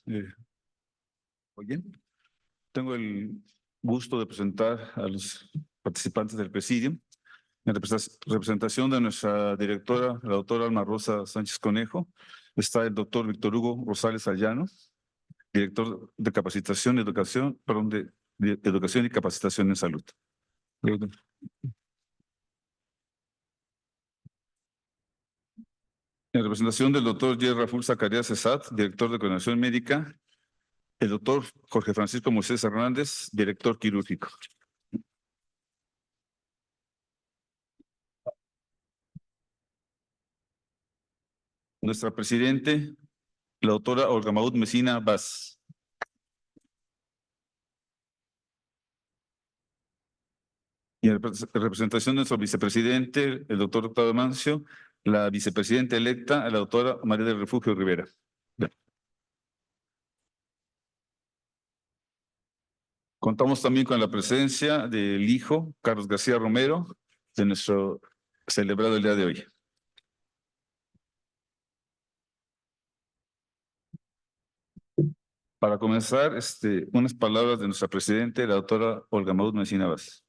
Eh, Oye, tengo el gusto de presentar a los participantes del presidium. En representación de nuestra directora, la doctora Alma Rosa Sánchez Conejo, está el doctor Víctor Hugo Rosales Ayano, director de capacitación y educación, perdón, de educación y capacitación en salud. En representación del doctor J. Raful Zacarías Cesat, director de coordinación médica, el doctor Jorge Francisco Moisés Hernández, director quirúrgico. Nuestra presidente, la doctora Olga Maud Mesina Vaz. Y en representación de nuestro vicepresidente, el doctor Octavio Mancio, la vicepresidenta electa, la doctora María del Refugio Rivera. Contamos también con la presencia del hijo, Carlos García Romero, de nuestro celebrado el día de hoy. Para comenzar, unas palabras de nuestra presidenta, la doctora Olga Maud Mesina Vaz.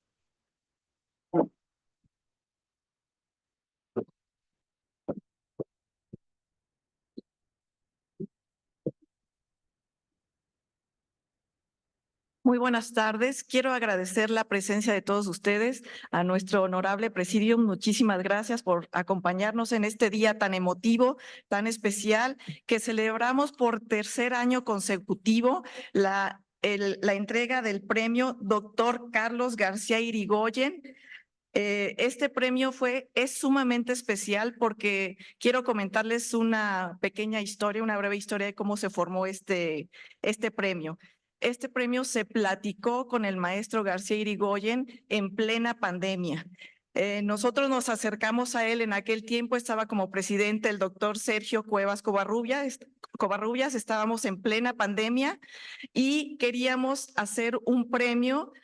Muy buenas tardes. Quiero agradecer la presencia de todos ustedes, a nuestro honorable presidium. Muchísimas gracias por acompañarnos en este día tan emotivo, tan especial, que celebramos por tercer año consecutivo la entrega del premio Doctor Carlos García Irigoyen. Este premio es sumamente especial porque quiero comentarles una pequeña historia, una breve historia de cómo se formó este premio. Este premio se platicó con el maestro García Irigoyen en plena pandemia. Nosotros nos acercamos a él, en aquel tiempo estaba como presidente el doctor Sergio Cuevas Covarrubias, estábamos en plena pandemia y queríamos hacer un premio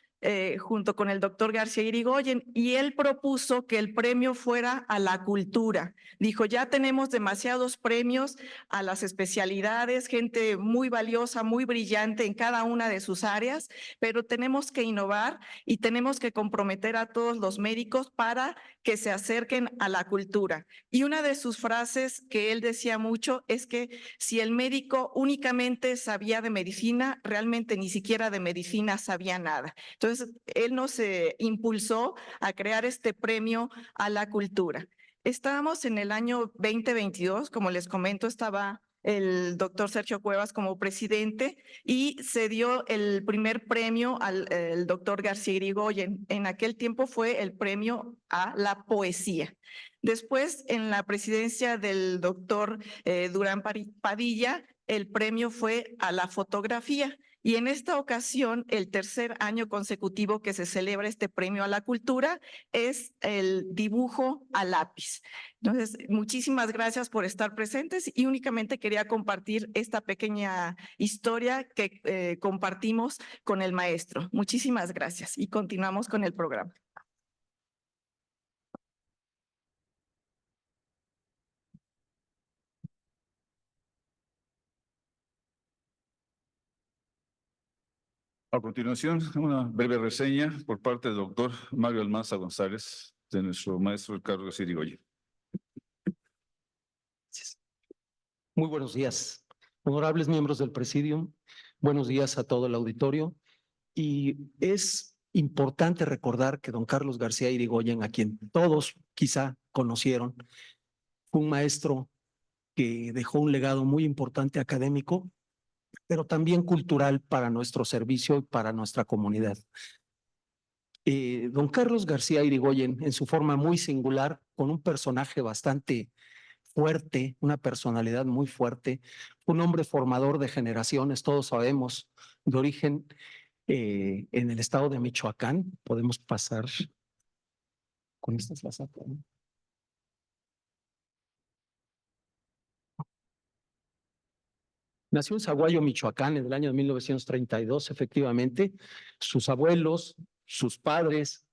junto con el doctor García Irigoyen, y él propuso que el premio fuera a la cultura. Dijo, ya tenemos demasiados premios a las especialidades, gente muy valiosa, muy brillante en cada una de sus áreas, pero tenemos que innovar y tenemos que comprometer a todos los médicos para que se acerquen a la cultura. Y una de sus frases que él decía mucho es que si el médico únicamente sabía de medicina, realmente ni siquiera de medicina sabía nada. Entonces, él nos impulsó a crear este premio a la cultura. Estábamos en el año 2022, como les comento, estaba el doctor Sergio Cuevas como presidente y se dio el primer premio al doctor García Irigoyen. En aquel tiempo fue el premio a la poesía. Después, en la presidencia del doctor Durán Padilla, el premio fue a la fotografía. Y en esta ocasión, el tercer año consecutivo que se celebra este premio a la cultura es el dibujo a lápiz. Entonces, muchísimas gracias por estar presentes y únicamente quería compartir esta pequeña historia que compartimos con el maestro. Muchísimas gracias y continuamos con el programa. A continuación, una breve reseña por parte del doctor Mario Almanza González, de nuestro maestro Carlos García Irigoyen. Muy buenos días, honorables miembros del Presidium. Buenos días a todo el auditorio. Y es importante recordar que don Carlos García Irigoyen, a quien todos quizá conocieron, fue un maestro que dejó un legado muy importante académico, pero también cultural para nuestro servicio y para nuestra comunidad. Don Carlos García Irigoyen, en su forma muy singular, con un personaje bastante fuerte, una personalidad muy fuerte, un hombre formador de generaciones, todos sabemos, de origen en el estado de Michoacán. Podemos pasar con estas las saco, ¿no? Nació en Zaguayo, Michoacán, en el año de 1932, efectivamente. Sus abuelos, sus padres,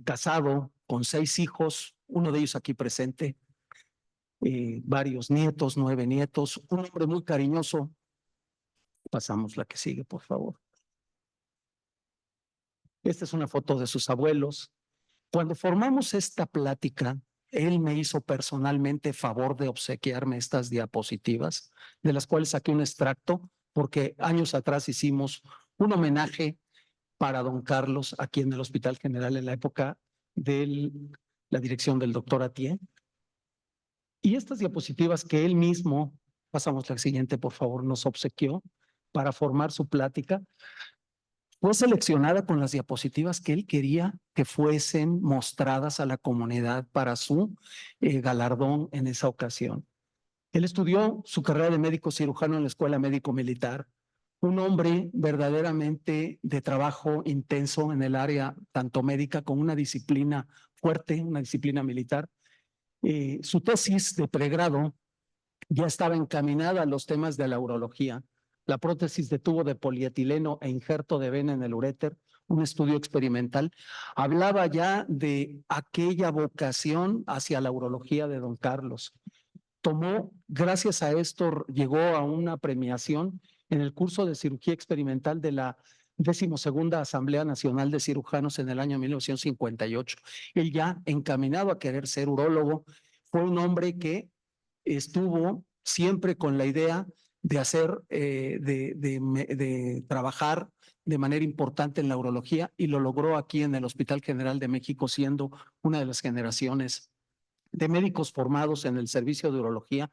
casado con 6 hijos, uno de ellos aquí presente, varios nietos, 9 nietos, un hombre muy cariñoso. Pasamos la que sigue, por favor. Esta es una foto de sus abuelos. Cuando formamos esta plática, él me hizo personalmente favor de obsequiarme estas diapositivas, de las cuales saqué un extracto, porque años atrás hicimos un homenaje para don Carlos aquí en el Hospital General en la época de la dirección del doctor Atié. Y estas diapositivas que él mismo, pasamos la siguiente por favor, nos obsequió para formar su plática, fue seleccionada con las diapositivas que él quería que fuesen mostradas a la comunidad para su galardón en esa ocasión. Él estudió su carrera de médico cirujano en la Escuela Médico Militar, un hombre verdaderamente de trabajo intenso en el área tanto médica como una disciplina fuerte, una disciplina militar. Su tesis de pregrado ya estaba encaminada a los temas de la urología, la prótesis de tubo de polietileno e injerto de vena en el uréter, un estudio experimental. Hablaba ya de aquella vocación hacia la urología de don Carlos. Tomó, gracias a esto, llegó a una premiación en el curso de cirugía experimental de la 12ª Asamblea Nacional de Cirujanos en el año 1958. Él ya encaminado a querer ser urólogo, fue un hombre que estuvo siempre con la idea de hacer, de trabajar de manera importante en la urología y lo logró aquí en el Hospital General de México, siendo una de las generaciones de médicos formados en el servicio de urología.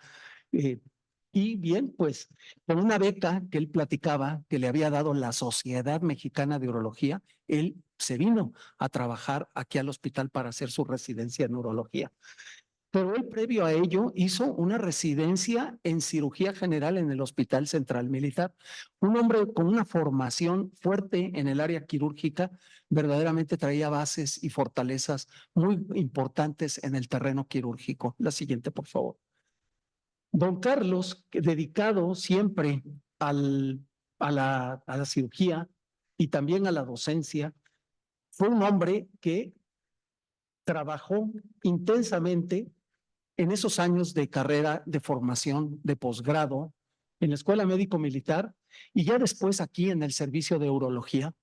Y bien, pues con una beca que él platicaba que le había dado la Sociedad Mexicana de Urología, él se vino a trabajar aquí al hospital para hacer su residencia en urología. Pero él, previo a ello, hizo una residencia en cirugía general en el Hospital Central Militar. Un hombre con una formación fuerte en el área quirúrgica, verdaderamente traía bases y fortalezas muy importantes en el terreno quirúrgico. La siguiente, por favor. Don Carlos, dedicado siempre a la cirugía y también a la docencia, fue un hombre que trabajó intensamente en esos años de carrera, de formación, de posgrado, en la Escuela Médico Militar y ya después aquí en el servicio de urología,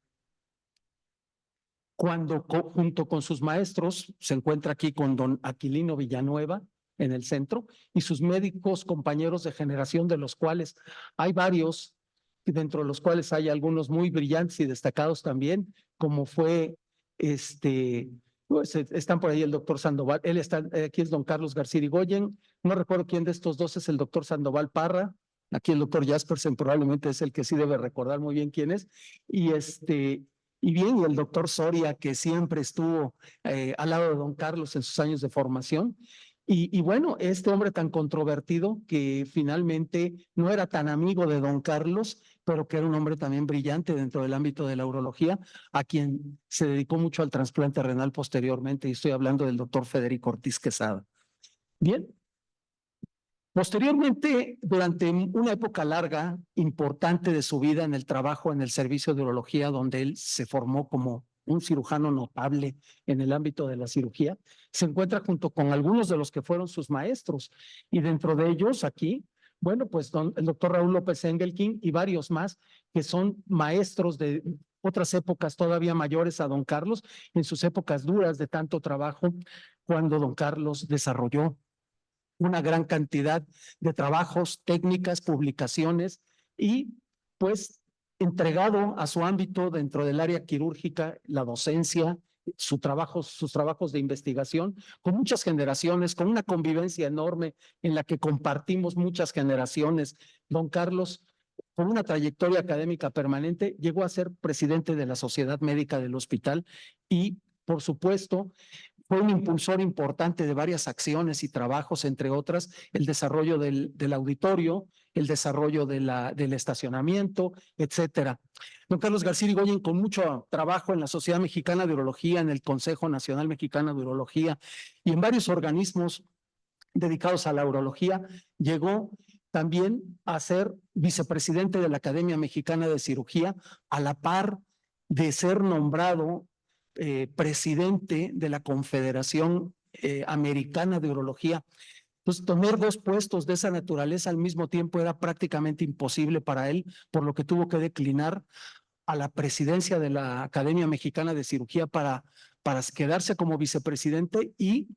cuando junto con sus maestros se encuentra aquí con don Aquilino Villanueva en el centro y sus médicos compañeros de generación, de los cuales hay varios, dentro de los cuales hay algunos muy brillantes y destacados también, como fue pues están por ahí el doctor Sandoval, él está, aquí es don Carlos García Irigoyen, no recuerdo quién de estos dos es el doctor Sandoval Parra, aquí el doctor Jaspersen probablemente es el que sí debe recordar muy bien quién es, y bien, y el doctor Soria, que siempre estuvo al lado de don Carlos en sus años de formación. Y bueno, este hombre tan controvertido que finalmente no era tan amigo de don Carlos, pero que era un hombre también brillante dentro del ámbito de la urología, a quien se dedicó mucho al trasplante renal posteriormente, y estoy hablando del doctor Federico Ortiz Quesada. Bien. Posteriormente, durante una época larga, importante de su vida en el trabajo en el servicio de urología, donde él se formó como un cirujano notable en el ámbito de la cirugía, se encuentra junto con algunos de los que fueron sus maestros. Y dentro de ellos aquí, bueno, pues el doctor Raúl López Engelking y varios más que son maestros de otras épocas todavía mayores a don Carlos, en sus épocas duras de tanto trabajo, cuando don Carlos desarrolló una gran cantidad de trabajos, técnicas, publicaciones y pues entregado a su ámbito dentro del área quirúrgica, la docencia, sus trabajos de investigación, con muchas generaciones, con una convivencia enorme en la que compartimos muchas generaciones. Don Carlos, con una trayectoria académica permanente, llegó a ser presidente de la Sociedad Médica del Hospital y, por supuesto, fue un impulsor importante de varias acciones y trabajos, entre otras, el desarrollo del auditorio, el desarrollo del estacionamiento, etcétera. Don Carlos García Irigoyen, con mucho trabajo en la Sociedad Mexicana de Urología, en el Consejo Nacional Mexicano de Urología y en varios organismos dedicados a la urología, llegó también a ser vicepresidente de la Academia Mexicana de Cirugía, a la par de ser nombrado presidente de la Confederación Americana de Urología. Entonces, tener dos puestos de esa naturaleza al mismo tiempo era prácticamente imposible para él, por lo que tuvo que declinar a la presidencia de la Academia Mexicana de Cirugía para quedarse como vicepresidente y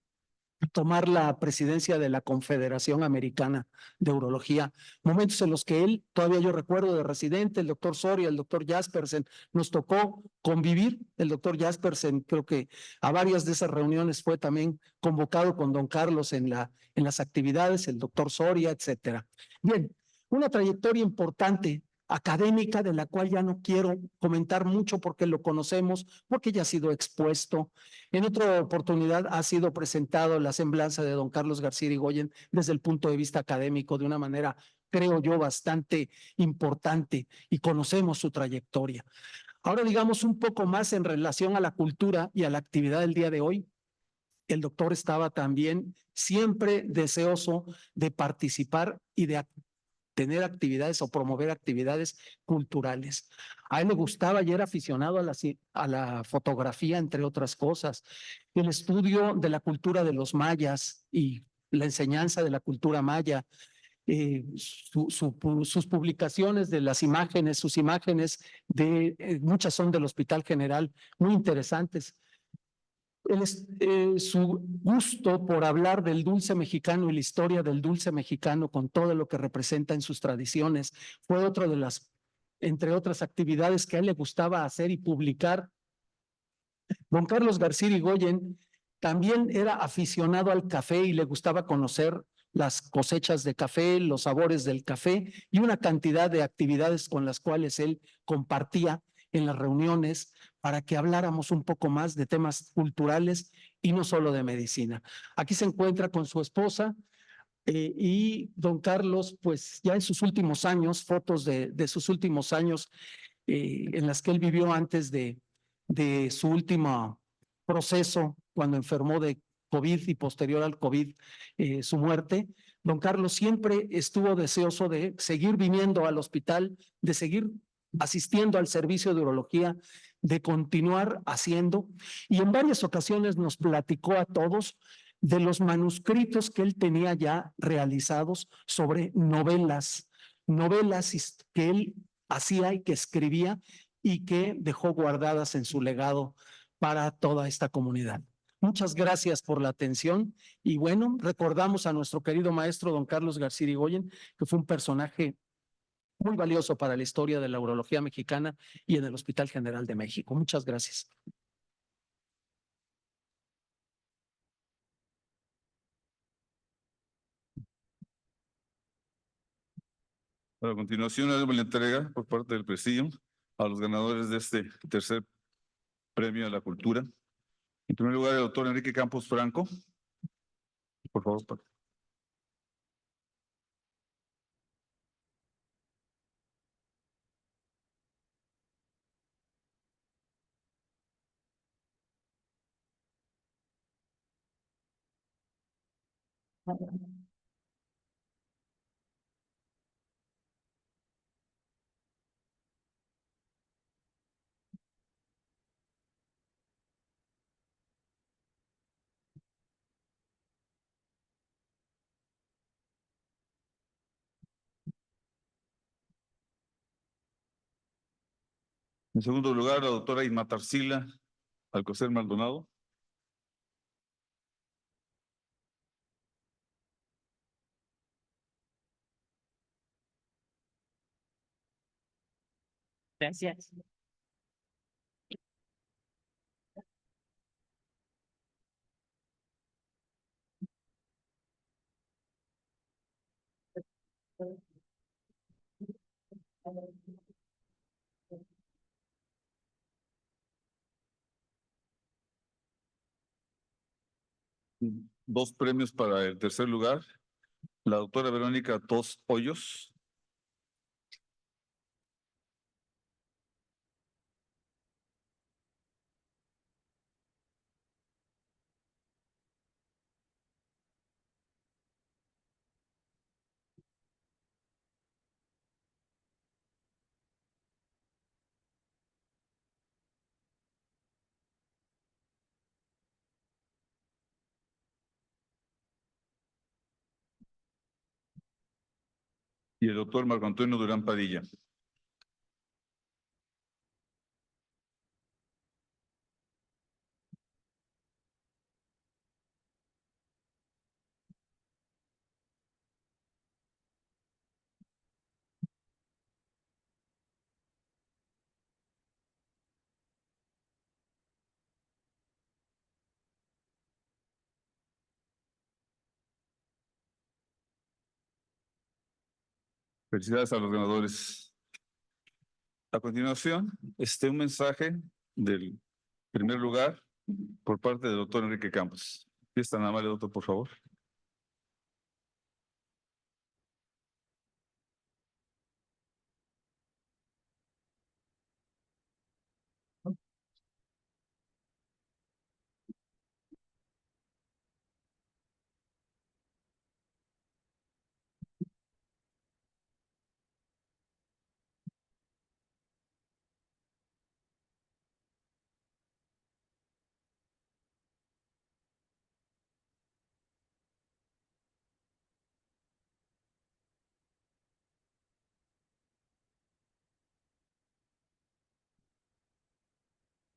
tomar la presidencia de la Confederación Americana de Urología. Momentos en los que él, todavía yo recuerdo de residente, el doctor Soria, el doctor Jaspersen, nos tocó convivir. El doctor Jaspersen, creo que a varias de esas reuniones fue también convocado con don Carlos en las actividades, el doctor Soria, etcétera. Bien, una trayectoria importante académica de la cual ya no quiero comentar mucho porque lo conocemos, porque ya ha sido expuesto. En otra oportunidad ha sido presentado la semblanza de don Carlos García Irigoyen desde el punto de vista académico de una manera, creo yo, bastante importante y conocemos su trayectoria. Ahora digamos un poco más en relación a la cultura y a la actividad del día de hoy. El doctor estaba también siempre deseoso de participar y de tener actividades o promover actividades culturales. A él le gustaba y era aficionado a la fotografía, entre otras cosas. El estudio de la cultura de los mayas y la enseñanza de la cultura maya, sus publicaciones de las imágenes, sus imágenes muchas son del Hospital General, muy interesantes. Su gusto por hablar del dulce mexicano y la historia del dulce mexicano con todo lo que representa en sus tradiciones fue otra de las, entre otras actividades que a él le gustaba hacer y publicar. Don Carlos García Irigoyen también era aficionado al café y le gustaba conocer las cosechas de café, los sabores del café y una cantidad de actividades con las cuales él compartía en las reuniones para que habláramos un poco más de temas culturales y no solo de medicina. Aquí se encuentra con su esposa y don Carlos, pues ya en sus últimos años, fotos de sus últimos años en las que él vivió antes de su último proceso, cuando enfermó de COVID y posterior al COVID, su muerte. Don Carlos siempre estuvo deseoso de seguir viniendo al hospital, de seguir asistiendo al servicio de urología, de continuar haciendo. Y en varias ocasiones nos platicó a todos de los manuscritos que él tenía ya realizados sobre novelas, novelas que él hacía y que escribía y que dejó guardadas en su legado para toda esta comunidad. Muchas gracias por la atención y bueno, recordamos a nuestro querido maestro don Carlos García Irigoyen, que fue un personaje muy valioso para la historia de la urología mexicana y en el Hospital General de México. Muchas gracias. A continuación, haremos la entrega por parte del Presidium a los ganadores de este tercer premio a la cultura. En primer lugar, el doctor Enrique Campos Franco. Por favor, en segundo lugar, la doctora Irma Tarsila Alcocer Maldonado. Gracias. Dos premios para el tercer lugar. La doctora Verónica Tos Hoyos. y el doctor Marco Antonio Durán Padilla. Felicidades a los ganadores. A continuación, un mensaje del primer lugar por parte del doctor Enrique Campos. Si es tan amable, doctor, por favor.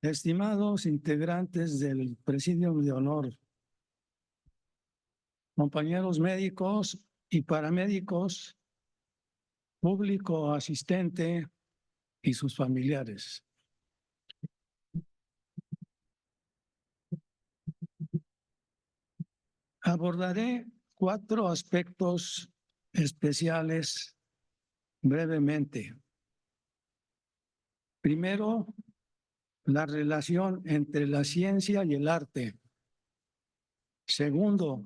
Estimados integrantes del Presidium de Honor, compañeros médicos y paramédicos, público asistente y sus familiares. Abordaré 4 aspectos especiales brevemente. Primero, la relación entre la ciencia y el arte. Segundo,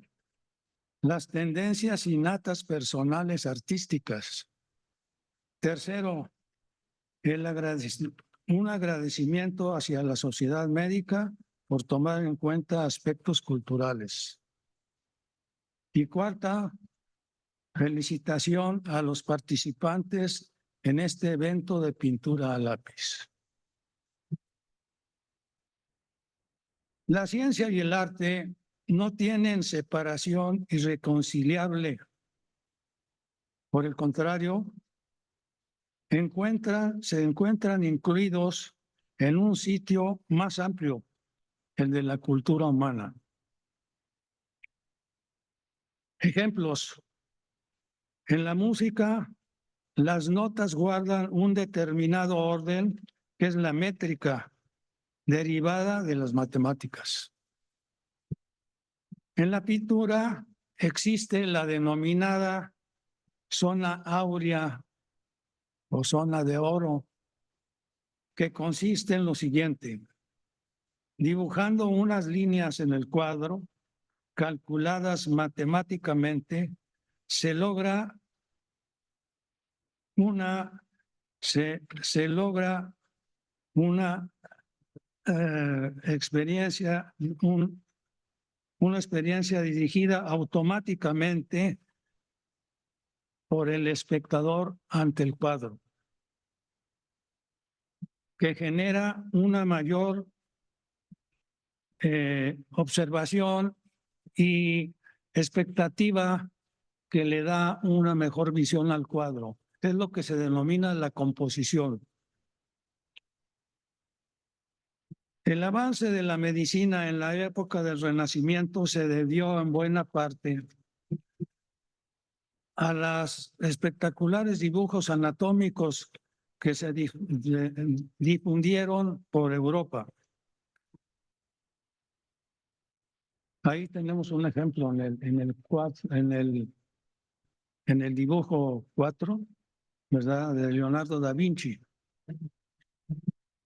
las tendencias innatas personales artísticas. Tercero, un agradecimiento hacia la sociedad médica por tomar en cuenta aspectos culturales. Y cuarta, felicitación a los participantes en este evento de pintura a lápiz. La ciencia y el arte no tienen separación irreconciliable. Por el contrario, se encuentran incluidos en un sitio más amplio, el de la cultura humana. Ejemplos. En la música, las notas guardan un determinado orden, que es la métrica, derivada de las matemáticas. En la pintura existe la denominada zona áurea o zona de oro, que consiste en lo siguiente: dibujando unas líneas en el cuadro, calculadas matemáticamente, se logra una experiencia, una experiencia dirigida automáticamente por el espectador ante el cuadro, que genera una mayor observación y expectativa, que le da una mejor visión al cuadro. Es lo que se denomina la composición. El avance de la medicina en la época del Renacimiento se debió en buena parte a los espectaculares dibujos anatómicos que se difundieron por Europa. Ahí tenemos un ejemplo en el dibujo 4, ¿verdad?, de Leonardo da Vinci.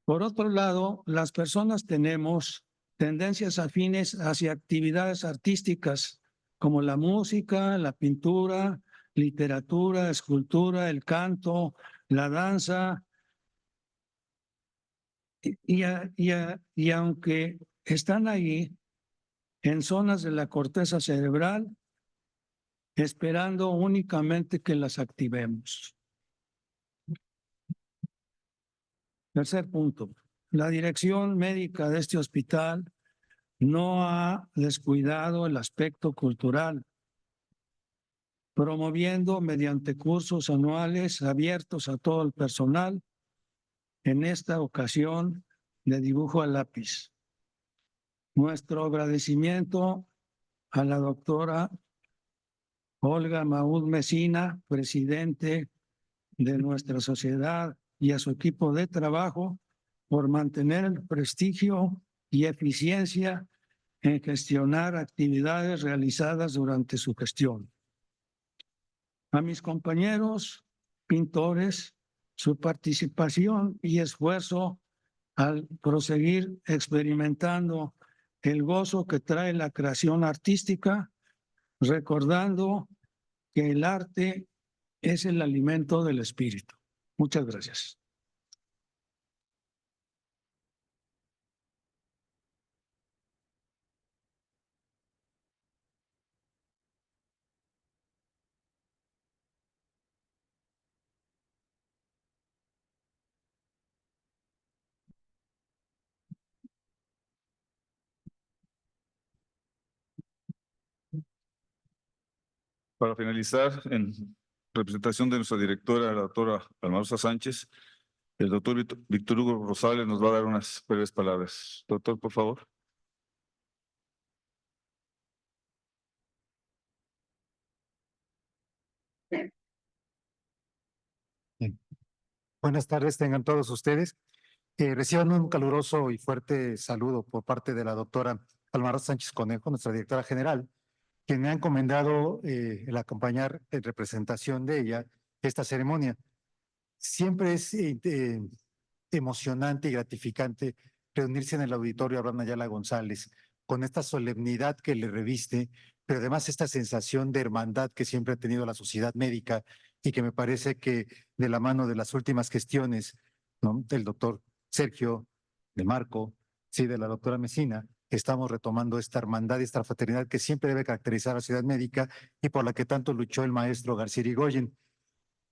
Por otro lado, las personas tenemos tendencias afines hacia actividades artísticas como la música, la pintura, literatura, escultura, el canto, la danza. Y aunque están ahí en zonas de la corteza cerebral, esperando únicamente que las activemos. Tercer punto, la dirección médica de este hospital no ha descuidado el aspecto cultural. promoviendo mediante cursos anuales abiertos a todo el personal, en esta ocasión de dibujo a lápiz. Nuestro agradecimiento a la doctora Olga Maúd Mesina, presidente de nuestra sociedad, y a su equipo de trabajo por mantener el prestigio y eficiencia en gestionar actividades realizadas durante su gestión. A mis compañeros pintores, su participación y esfuerzo al proseguir experimentando el gozo que trae la creación artística, recordando que el arte es el alimento del espíritu. Muchas gracias. Para finalizar, en representación de nuestra directora, la doctora Alma Rosa Sánchez, el doctor Víctor Hugo Rosales nos va a dar unas breves palabras. Doctor, por favor. Bien. Buenas tardes, tengan todos ustedes. Reciban un caluroso y fuerte saludo por parte de la doctora Alma Sánchez Conejo, nuestra directora general, quien me ha encomendado el acompañar en representación de ella esta ceremonia. Siempre es emocionante y gratificante reunirse en el auditorio Abraham Ayala González con esta solemnidad que le reviste, pero además esta sensación de hermandad que siempre ha tenido la sociedad médica y que me parece que de la mano de las últimas gestiones, ¿no?, del doctor Sergio, de Marco, sí, de la doctora Mesina, estamos retomando esta hermandad y esta fraternidad que siempre debe caracterizar a la ciudad médica y por la que tanto luchó el maestro García Irigoyen.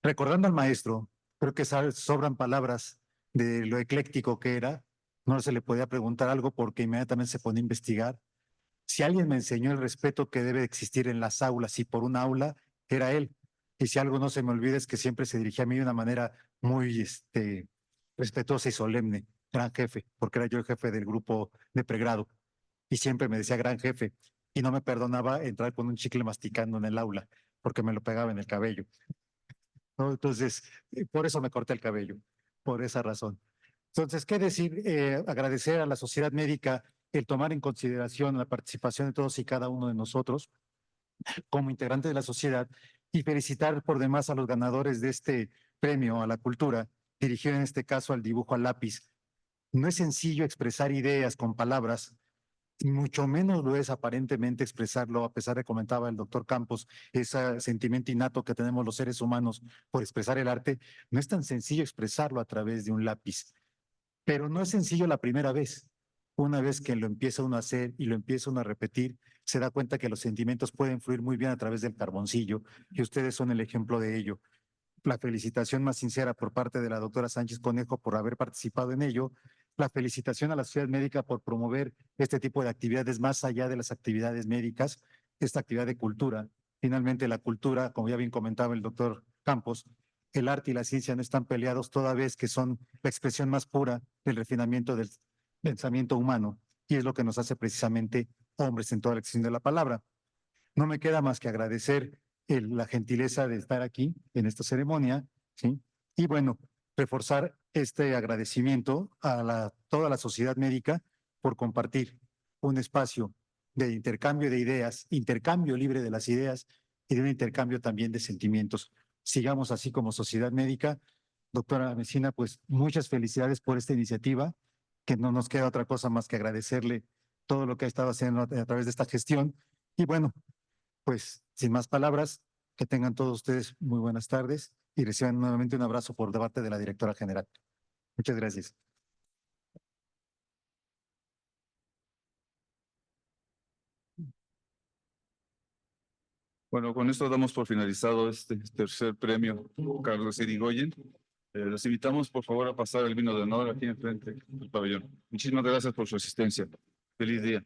Recordando al maestro, creo que sobran palabras de lo ecléctico que era. No se le podía preguntar algo porque inmediatamente se pone a investigar. Si alguien me enseñó el respeto que debe existir en las aulas y por un aula, era él. Y si algo no se me olvida es que siempre se dirigía a mí de una manera muy respetuosa y solemne. Gran jefe, porque era yo el jefe del grupo de pregrado. Y siempre me decía gran jefe. Y no me perdonaba entrar con un chicle masticando en el aula, porque me lo pegaba en el cabello, ¿no? Entonces, por eso me corté el cabello, por esa razón. Entonces, ¿qué decir? Agradecer a la sociedad médica el tomar en consideración la participación de todos y cada uno de nosotros como integrantes de la sociedad y felicitar por demás a los ganadores de este premio a la cultura, dirigido en este caso al dibujo a lápiz. No es sencillo expresar ideas con palabras, y mucho menos lo es aparentemente expresarlo, a pesar de comentaba el doctor Campos, ese sentimiento innato que tenemos los seres humanos por expresar el arte, no es tan sencillo expresarlo a través de un lápiz. Pero no es sencillo la primera vez. Una vez que lo empieza uno a hacer y lo empieza uno a repetir, se da cuenta que los sentimientos pueden fluir muy bien a través del carboncillo y ustedes son el ejemplo de ello. La felicitación más sincera por parte de la doctora Sánchez Conejo por haber participado en ello. La felicitación a la Sociedad Médica por promover este tipo de actividades más allá de las actividades médicas, esta actividad de cultura. Finalmente, la cultura, como ya bien comentaba el doctor Campos, el arte y la ciencia no están peleados toda vez que son la expresión más pura del refinamiento del pensamiento humano y es lo que nos hace precisamente hombres en toda la extensión de la palabra. No me queda más que agradecer la gentileza de estar aquí en esta ceremonia, ¿sí? Y bueno, reforzar este agradecimiento a toda la sociedad médica por compartir un espacio de intercambio de ideas, intercambio libre de las ideas y de un intercambio también de sentimientos. Sigamos así como sociedad médica. Doctora Mesina, pues muchas felicidades por esta iniciativa, que no nos queda otra cosa más que agradecerle todo lo que ha estado haciendo a través de esta gestión. Y bueno, pues sin más palabras, que tengan todos ustedes muy buenas tardes y reciban nuevamente un abrazo por parte de la directora general. Muchas gracias. Bueno, con esto damos por finalizado este tercer premio Carlos Irigoyen. Los invitamos, por favor, a pasar el vino de honor aquí enfrente del pabellón. Muchísimas gracias por su asistencia. Feliz día.